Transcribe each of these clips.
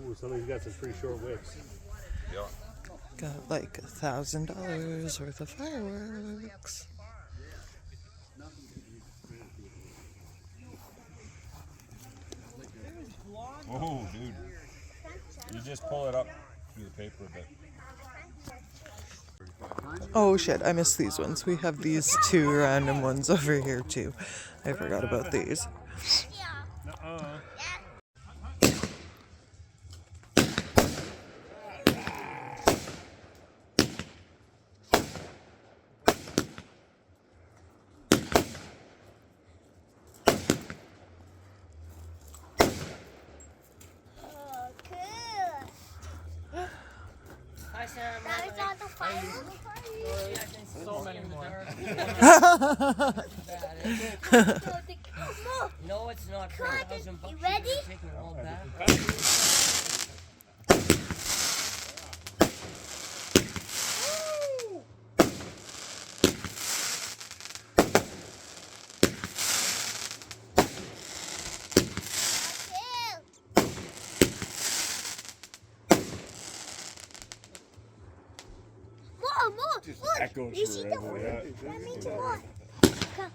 Ooh, somebody's got some pretty short whips. Yeah. Got like $1,000 worth of fireworks. Oh, dude. You just pull it up through the paper a bit. Oh shit, I missed these ones. We have these two random ones over here too. I forgot about these. So many more. No, it's not. You ready? Taking it all back. Just echoes You see the forever. one? Yeah. That means what? Come.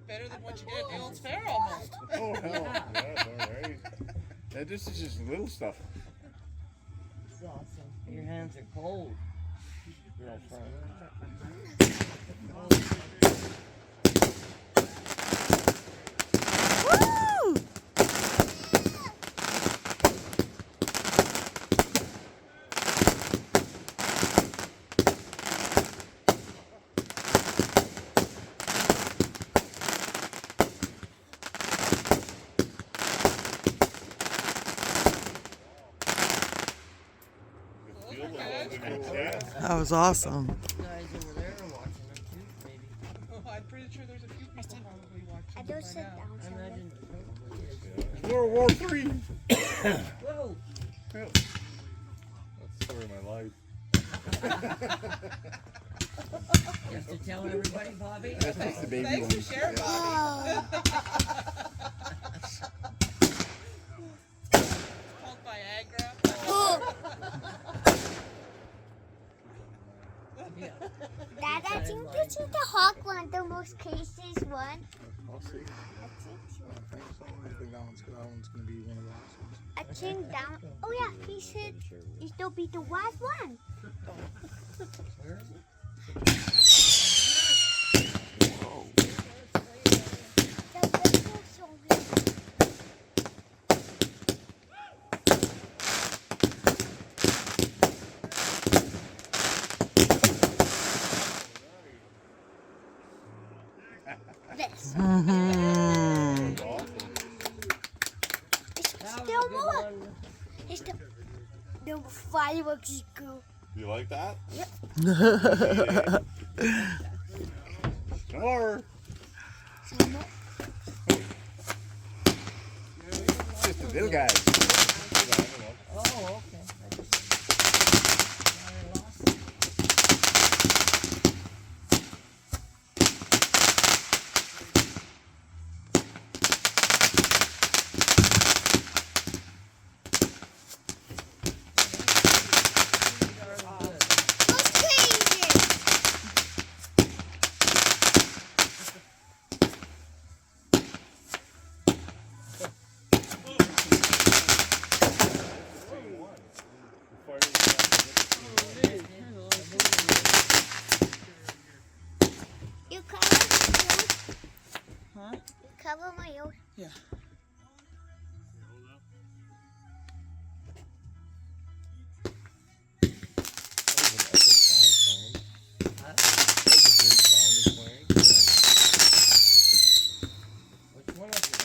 Better than what you did at the old fair almost. Oh, hell. Yeah, all right. Yeah, this is just little stuff. It's awesome. Your hands are cold. Girlfriend. Woo! That was awesome. Guys over there are watching them too, maybe. I'm pretty sure there's a few people probably watching I them don't by sit now. down. I imagine. World War III. Whoa! That's the story of my life. You have to tell everybody, Bobby. That's just the baby Thanks one. for sharing, Bobby. Called Viagra. Yeah. Dad, I think this is the hawk one, the most cases one. I'll see. I think so. I think so. I think that one's going to be one of the last ones. I think down. Oh yeah, he said it'll be the last one. Where is it? The window song is this. Mhm. It's That was a still good more. one. It's the fireworks is cool. You like that? Yep. More. Some more. Just the little guys. Oh, okay. I lost it. Let's change it. You cover my nose. Huh? You cover my nose. Yeah. Which one is it?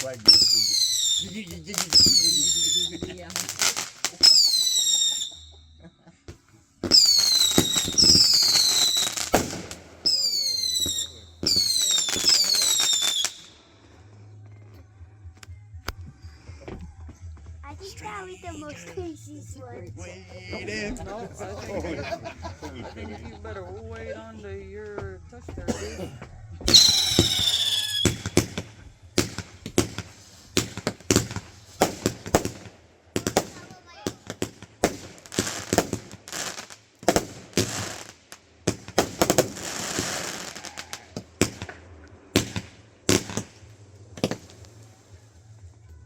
leg. Yeah. I think that was the most craziest one. Wait in. No, I think you better wait on to your touch there, dude.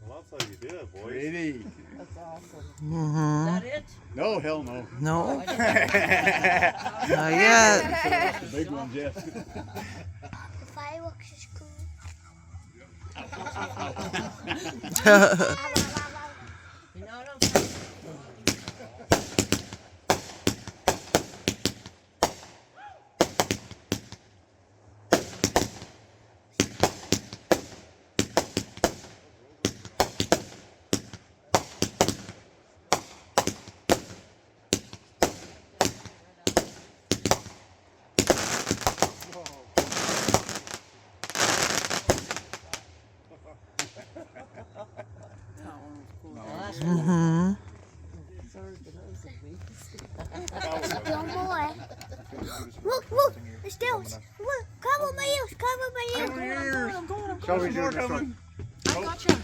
Well, that's how you do it, boys. Ready. That's awesome. Is Mm-hmm. that it? No, hell no. No, I didn't- not yet. That's the big one, Jeff. The fireworks is cool. You know what I'm saying? That one was cool. Well, that's Mm-hmm. Sorry, but that was the weakest. No more. Look, look. It's still. Look, cover my ears. Cover my ears. Cover your ears. I'm going. Shelby's doing this one. I got you.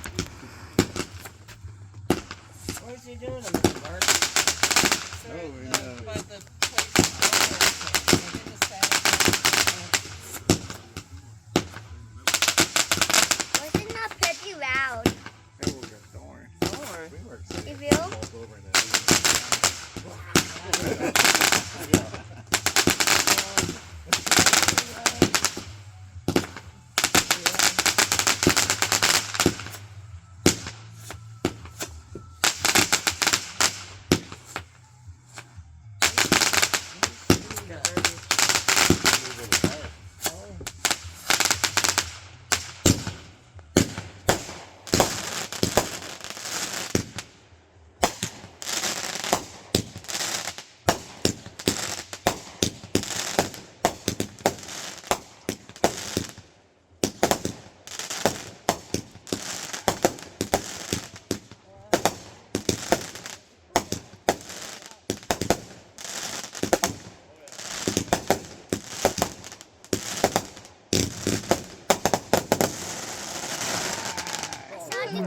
What's he doing? Mark? Oh, yeah. By the place. Wasn't that pretty loud? It will get darn. Don't worry. We were excited. You will? All over that.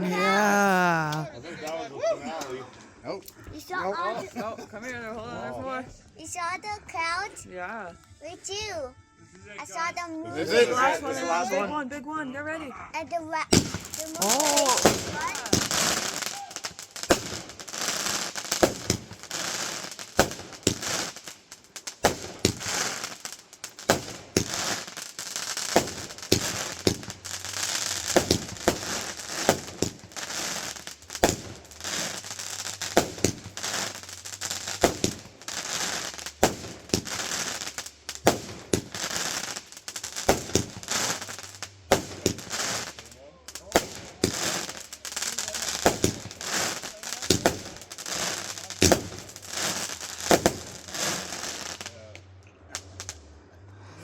Yeah. I think that was the finale. Nope. You saw all the, Oh, come here. Hold on. There's more. you saw the clouds Yeah. with you. I saw the moon This is it. Last This is one. the last Big one. one. Big one. Get ready. and the moon. Oh. What?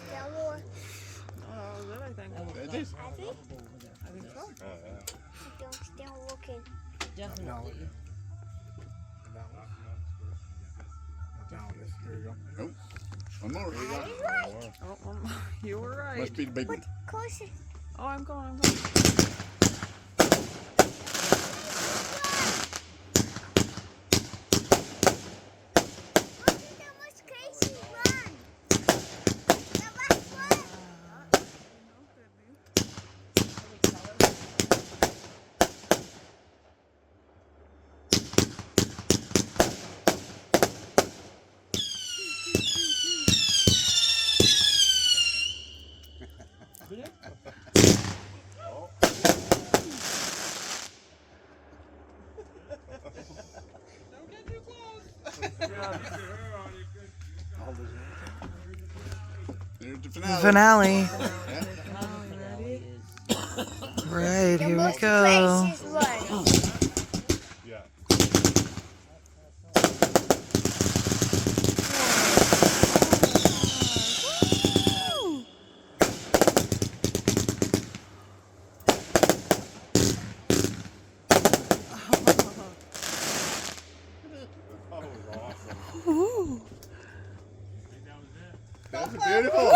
Still more. Oh, that was it, I think. That is. I think I think so. I'm still looking. Definitely. Down this. There you go. Nope. One more. Here you go. Oh, you were right. Must be the big one. Closer. Oh, I'm going. I'm going. Look at the most crazy one. The last one. Don't get too close. There's the The finale. finale. Yeah. Ready? Is Right, here we Most go. precious one. Yeah. That's beautiful.